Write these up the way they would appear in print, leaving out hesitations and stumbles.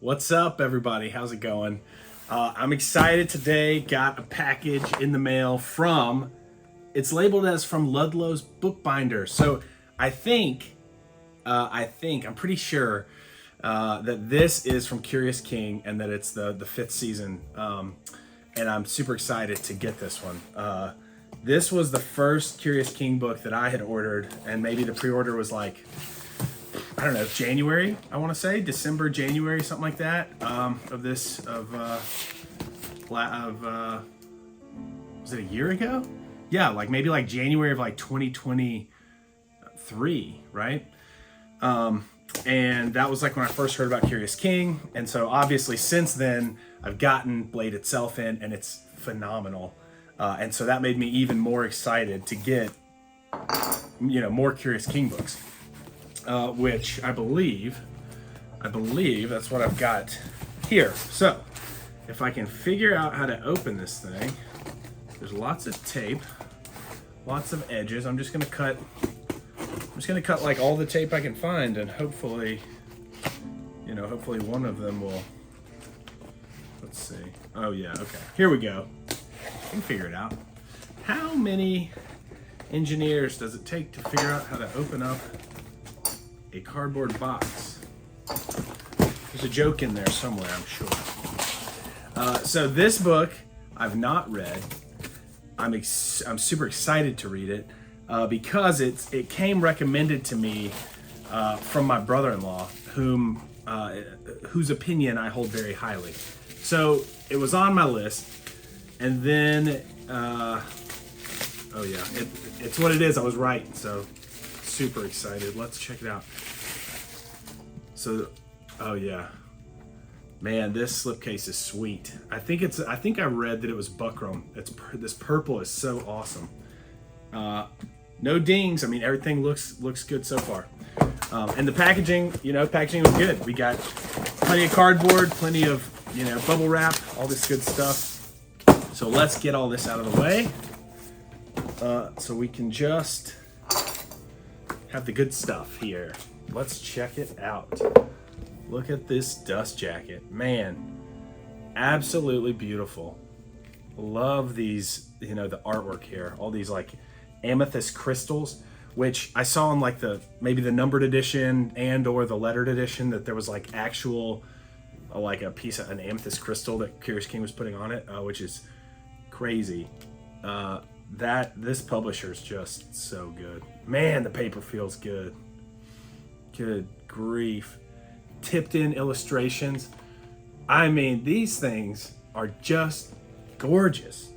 What's up, everybody? How's it going? I'm excited today. Got a package in the mail from, it's labeled as from Ludlow's Bookbinder. So I'm pretty sure that this is from Curious King and that it's the fifth season. And I'm super excited to get this one. This was the first Curious King book that I had ordered, and maybe the pre-order was like, I don't know, January, I want to say, December, January, something like that, was it a year ago? Yeah, like maybe like January of like 2023, right? And that was like when I first heard about Curious King. And so obviously since then, I've gotten Blade itself in, and it's phenomenal. And so that made me even more excited to get, more Curious King books. Which I believe that's what I've got here. So if I can figure out how to open this thing, there's lots of tape, lots of edges. I'm just gonna cut like all the tape I can find, and hopefully one of them will, let's see. Oh yeah, okay, here we go. I can figure it out. How many engineers does it take to figure out how to open up a cardboard box? There's a joke in there somewhere, I'm sure. So this book I've not read. I'm super excited to read it because it came recommended to me from my brother-in-law, whose opinion I hold very highly. So it was on my list, and then oh yeah, it's what it is. I was right. So super excited. Let's check it out. So, oh yeah, man, this slipcase is sweet. I think I read that it was buckram. This purple is so awesome. No dings. I mean, everything looks good so far. And the packaging was good. We got plenty of cardboard, plenty of bubble wrap, all this good stuff. So let's get all this out of the way, so we can just have the good stuff here. Let's check it out. Look at this Dustjacket. Man, absolutely beautiful. Love these, the artwork here. All these like amethyst crystals, which I saw in like maybe the numbered edition and or the lettered edition, that there was like actual like a piece of an amethyst crystal that Curious King was putting on it, which is crazy. This publisher's just so good. Man, the paper feels good. Good grief. Tipped in illustrations. I mean, these things are just gorgeous.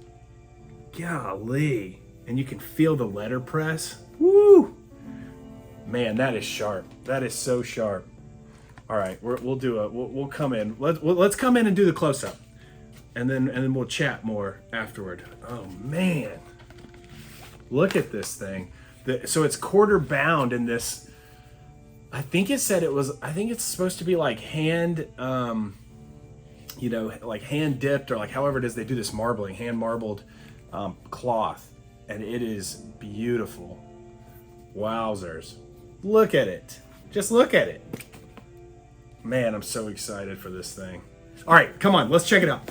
Golly. And you can feel the letterpress. Woo! Man, that is sharp. That is so sharp. All right, we'll come in. Let's come in and do the close-up. And then we'll chat more afterward. Oh man. Look at this thing. So it's quarter bound in this. I think it's supposed to be like hand, like hand dipped, or like however it is they do this marbling, hand marbled cloth. And it is beautiful. Wowzers. Look at it. Just look at it. Man, I'm so excited for this thing. All right, come on, let's check it out.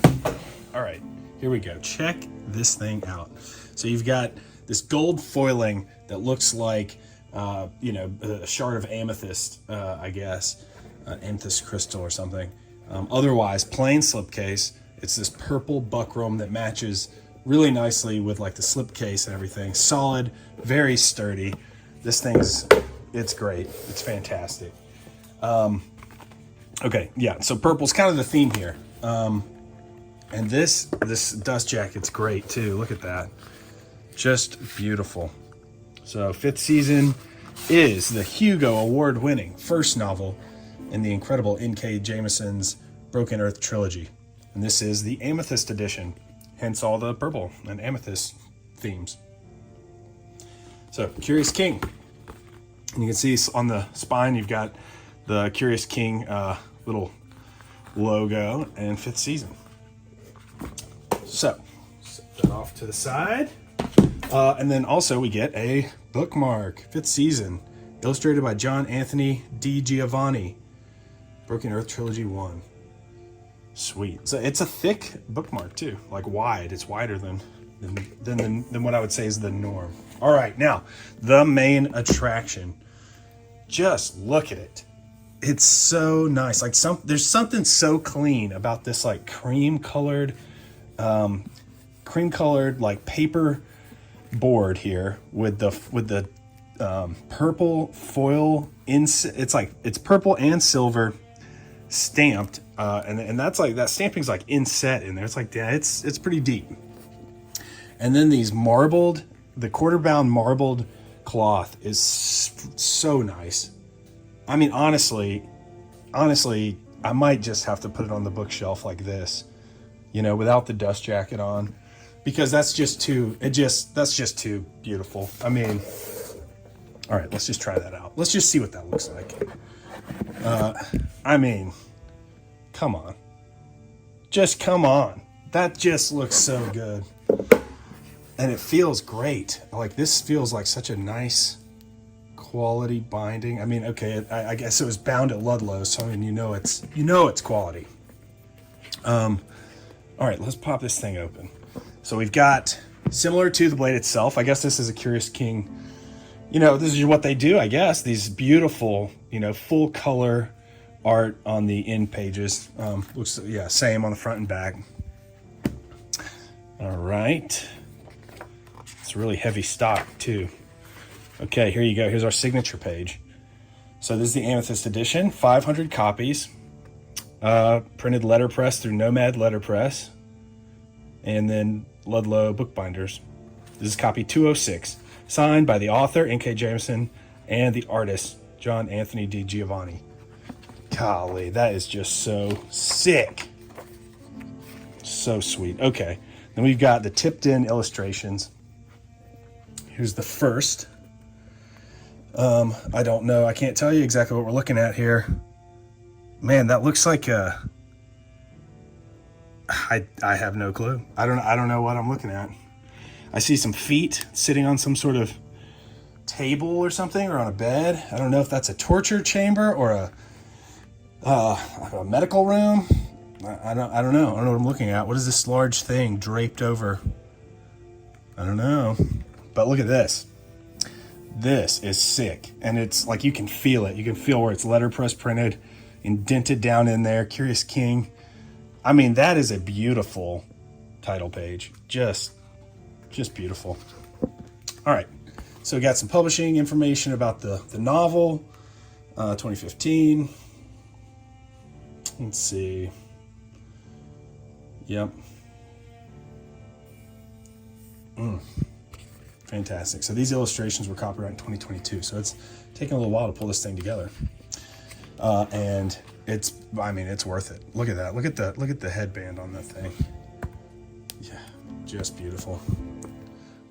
All right, here we go. Check this thing out. So you've got this gold foiling that looks like, a shard of amethyst, I guess, an amethyst crystal or something. Otherwise, plain slipcase. It's this purple buckram that matches really nicely with like the slipcase and everything. Solid, very sturdy. This it's great. It's fantastic. Okay, yeah, so purple's kind of the theme here. And this Dustjacket's great too. Look at that. Just beautiful. So fifth season is the Hugo Award-winning first novel in the incredible N.K. Jemisin's Broken Earth Trilogy. And this is the Amethyst edition, hence all the purple and amethyst themes. So, Curious King. And you can see on the spine, you've got the Curious King little logo and fifth season. So, set that off to the side. And then also we get a bookmark, fifth season, illustrated by John Anthony D. Giovanni. Broken Earth Trilogy 1. Sweet. So it's a thick bookmark too, like wide. It's wider than what I would say is the norm. All right, now the main attraction. Just look at it. It's so nice. Like there's something so clean about this like cream colored like paper board here with the purple foil it's purple and silver stamped, and that's like that stamping's like inset in there. It's like, yeah, it's pretty deep. And then the quarter bound marbled cloth is so nice. I mean, honestly, I might just have to put it on the bookshelf like this, without the Dustjacket on, because that's just too beautiful. I mean, all right, let's just try that out. Let's just see what that looks like. I mean, come on. Just come on. That just looks so good. And it feels great. Like, this feels like such a nice quality binding. I mean, okay, I guess it was bound at Ludlow's, so I mean, it's quality. All right, let's pop this thing open. So we've got, similar to the blade itself, I guess this is a Curious King. This is what they do, I guess. These beautiful, full color art on the end pages. Looks, yeah, same on the front and back. All right. It's really heavy stock too. Okay, here you go. Here's our signature page. So this is the Amethyst edition, 500 copies. Printed letterpress through Nomad Letterpress. And then Ludlow Bookbinders. This is copy 206. Signed by the author, N.K. Jemisin, and the artist, John Anthony D. Giovanni. Golly, that is just so sick. So sweet. Okay, then we've got the tipped-in illustrations. Here's the first. I don't know. I can't tell you exactly what we're looking at here. Man, that looks like a... I have no clue. I don't know what I'm looking at. I see some feet sitting on some sort of table or something, or on a bed. I don't know if that's a torture chamber or a medical room. I don't know. I don't know what I'm looking at. What is this large thing draped over? I don't know. But look at this. This is sick. And it's like, you can feel it. You can feel where it's letterpress printed, indented down in there. Curious King. I mean, that is a beautiful title page. Just beautiful. All right, so we got some publishing information about the novel, 2015. Let's see. Yep. Fantastic. So these illustrations were copyrighted in 2022. So it's taken a little while to pull this thing together. And it's worth it. Look at that. Look at the headband on that thing. Yeah, just beautiful.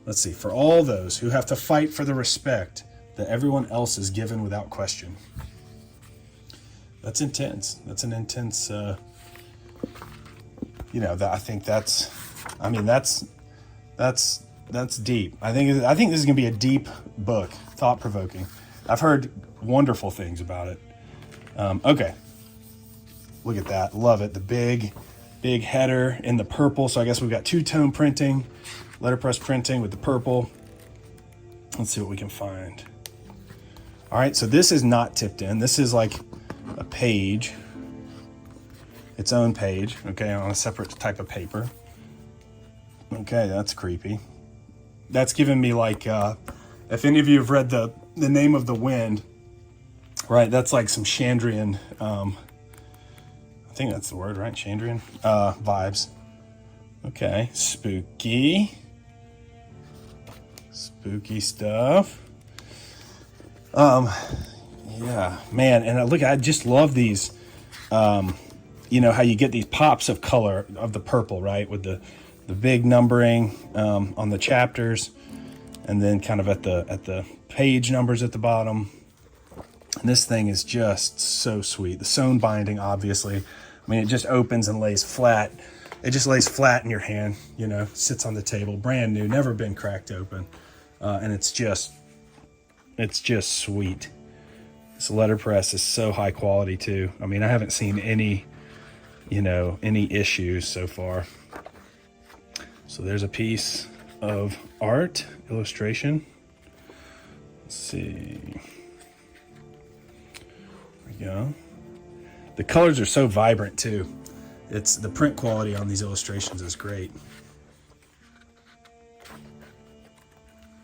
Let's see. For all those who have to fight for the respect that everyone else is given without question. That's intense. That's an intense, I think that's deep. I think this is going to be a deep book, thought-provoking. I've heard wonderful things about it. Okay. Look at that. Love it. The big header in the purple. So I guess we've got two-tone printing, letterpress printing with the purple. Let's see what we can find. All right, so this is not tipped in. This is like a page, its own page, okay, on a separate type of paper. Okay, that's creepy. That's given me like, if any of you have read the Name of the Wind, right, that's like some Chandrian, I think that's the word, right? Chandrian vibes. Okay, spooky stuff. Yeah, man, and look, I just love these. How you get these pops of color of the purple, right, with the big numbering on the chapters, and then kind of at the page numbers at the bottom. And this thing is just so sweet. The sewn binding, obviously. I mean, it just opens and lays flat. It just lays flat in your hand, sits on the table, brand new, never been cracked open. And it's just sweet. This letterpress is so high quality too. I mean, I haven't seen any, you know, any issues so far. So there's a piece of art illustration. Let's see. There we go. The colors are so vibrant too. It's the print quality on these illustrations is great.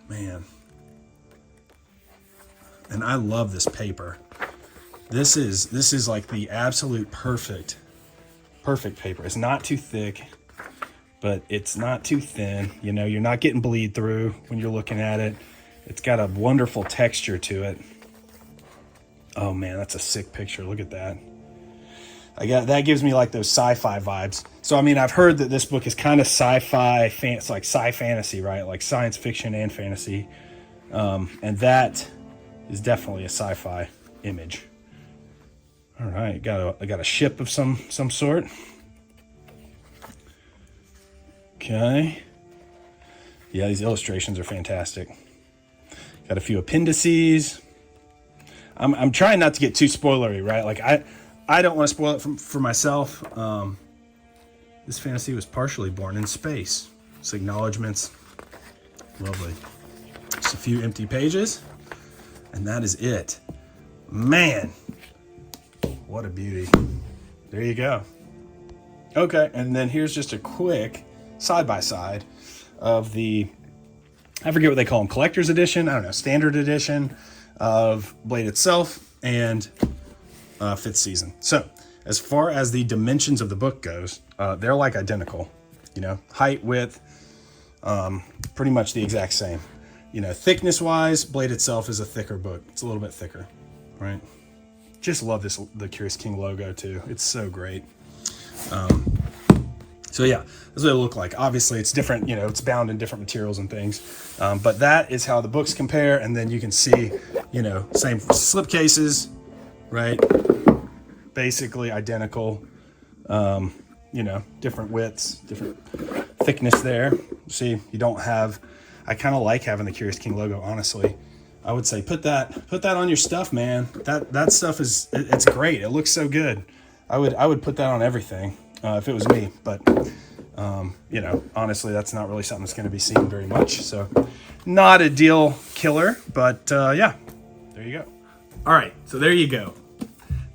Man. And I love this paper. This is like the absolute perfect paper. It's not too thick, but it's not too thin. You know, you're not getting bleed through when you're looking at it. It's got a wonderful texture to it. Oh man, that's a sick picture. Look at that. That gives me like those sci-fi vibes. So I mean, I've heard that this book is kind of sci-fi, it's like sci-fantasy, right? Like science fiction and fantasy. And that is definitely a sci-fi image. All right, I got a ship of some sort. Okay. Yeah, these illustrations are fantastic. Got a few appendices. I'm trying not to get too spoilery, right? Like I don't want to spoil it for myself. This fantasy was partially born in space. It's acknowledgements. Lovely. Just a few empty pages, and that is it. Man, what a beauty. There you go. Okay, and then here's just a quick side-by-side of the, I forget what they call them, collector's edition, I don't know, standard edition of Blade itself and 5th season. So as far as the dimensions of the book goes, they're like identical, you know, height, width, pretty much the exact same. You know, thickness wise, Blade itself is a thicker book. It's a little bit thicker, right? Just love the Curious King logo too. It's so great. So yeah, this is what it look like. Obviously it's different, you know, it's bound in different materials and things. But that is how the books compare. And then you can see, you know, same slipcases, right? Basically identical, you know, different widths, different thickness there. See, you don't have, I kind of like having the Curious King logo, honestly. I would say put that on your stuff, man. That stuff it's great. It looks so good. I would put that on everything if it was me, but you know, honestly, that's not really something that's going to be seen very much. So not a deal killer, but yeah, there you go. All right, so there you go.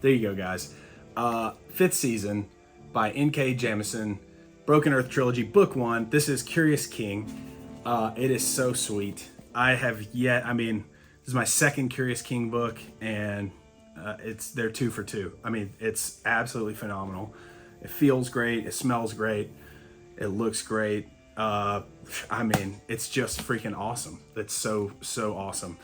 There you go, guys. 5th season by N.K. Jemisin, Broken Earth Trilogy, Book 1. This is Curious King. It is so sweet. I mean, this is my second Curious King book, and they're 2 for 2. I mean, it's absolutely phenomenal. It feels great. It smells great. It looks great. I mean, it's just freaking awesome. It's so awesome.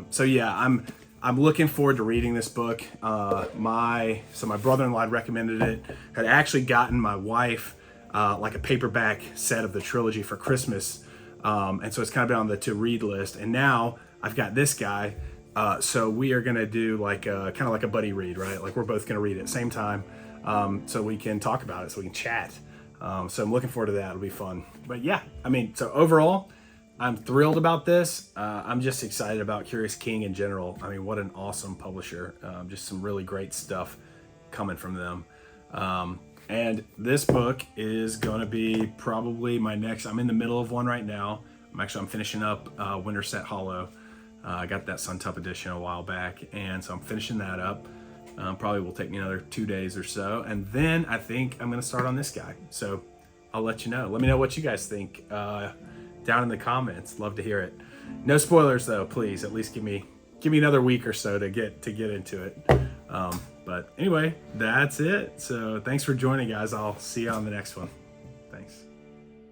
So yeah, I'm looking forward to reading this book. My brother-in-law had recommended it. Had actually gotten my wife like a paperback set of the trilogy for Christmas. And so it's kind of been on the to-read list. And now I've got this guy. So we are going to do like kind of like a buddy read, right? Like we're both going to read it at the same time. So we can talk about it, so we can chat. So I'm looking forward to that. It'll be fun. But yeah, I mean, so overall, I'm thrilled about this. I'm just excited about Curious King in general. I mean, what an awesome publisher. Just some really great stuff coming from them. And this book is going to be probably my next, I'm in the middle of one right now. I'm finishing up Winter Set Hollow. I got that Suntup edition a while back, and so I'm finishing that up. Probably will take me another 2 days or so, and then I think I'm going to start on this guy. So I'll let you know. Let me know what you guys think down in the comments. Love to hear it. No spoilers though, please. At least give me another week or so to get into it. But anyway, that's it. So thanks for joining, guys. I'll see you on the next one.